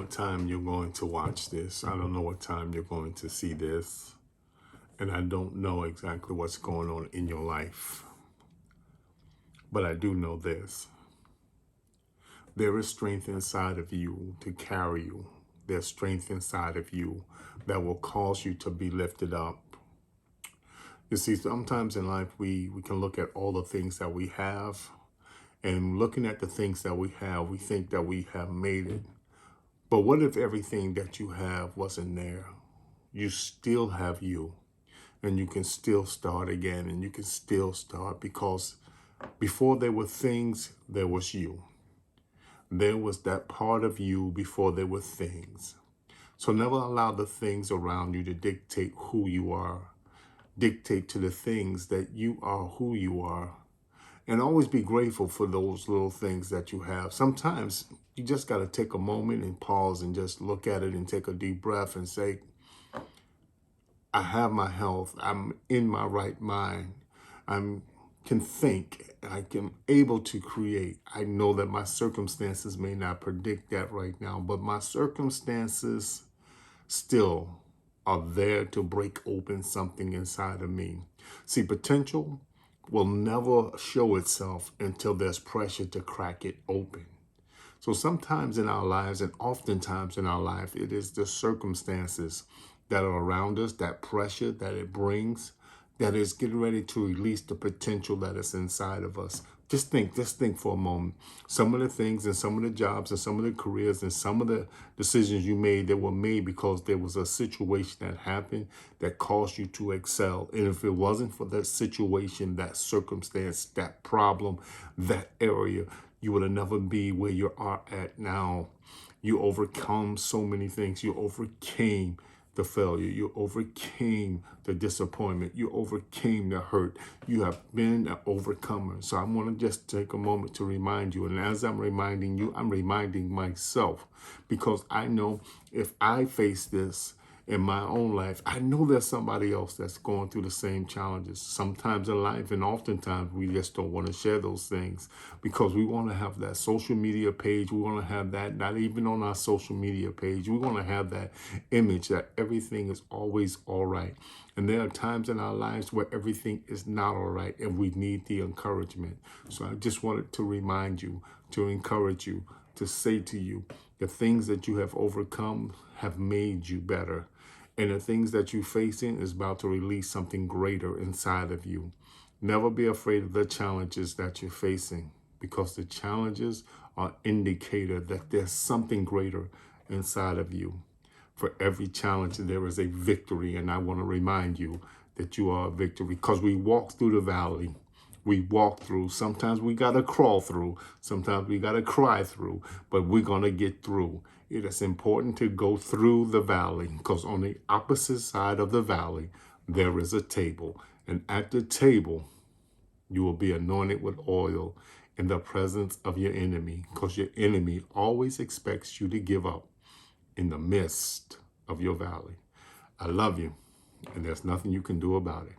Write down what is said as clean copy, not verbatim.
what time you're going to watch this. I don't know what time you're going to see this. And I don't know exactly what's going on in your life. But I do know this. There is strength inside of you to carry you. There's strength inside of you that will cause you to be lifted up. You see, sometimes in life we can look at all the things that we have. And looking at the things that we have, we think that we have made it. But what if everything that you have wasn't there? You still have you, and you can still start again, and you can still start, because before there were things, there was you. There was that part of you before there were things. So never allow the things around you to dictate who you are. Dictate to the things that you are who you are. And always be grateful for those little things that you have. Sometimes you just got to take a moment and pause and just look at it and take a deep breath and say, I have my health. I'm in my right mind. I can think. I can able to create. I know that my circumstances may not predict that right now, but my circumstances still are there to break open something inside of me. See, potential will never show itself until there's pressure to crack it open. So sometimes in our lives, and oftentimes in our life, it is the circumstances that are around us, that pressure that it brings, that is getting ready to release the potential that is inside of us. Just think for a moment. Some of the things and some of the jobs and some of the careers and some of the decisions you made that were made because there was a situation that happened that caused you to excel. And if it wasn't for that situation, that circumstance, that problem, that area, you would have never be where you are at now. You overcome so many things. You overcame the failure. You overcame the disappointment. You overcame the hurt. You have been an overcomer. So I want to just take a moment to remind you. And as I'm reminding you, I'm reminding myself, because I know if I face this in my own life, I know there's somebody else that's going through the same challenges sometimes in life. And oftentimes we just don't want to share those things because we want to have that social media page. We want to have that, not even on our social media page. We want to have that image that everything is always all right. And there are times in our lives where everything is not all right and we need the encouragement. So I just wanted to remind you, to encourage you, to say to you, the things that you have overcome have made you better. And the things that you're facing is about to release something greater inside of you. Never be afraid of the challenges that you're facing, because the challenges are indicator that there's something greater inside of you. For every challenge, there is a victory. And I want to remind you that you are a victory, because we walk through the valley. We walk through. Sometimes we got to crawl through. Sometimes we got to cry through, but we're going to get through. It is important to go through the valley, because on the opposite side of the valley, there is a table. And at the table, you will be anointed with oil in the presence of your enemy, because your enemy always expects you to give up in the midst of your valley. I love you, and there's nothing you can do about it.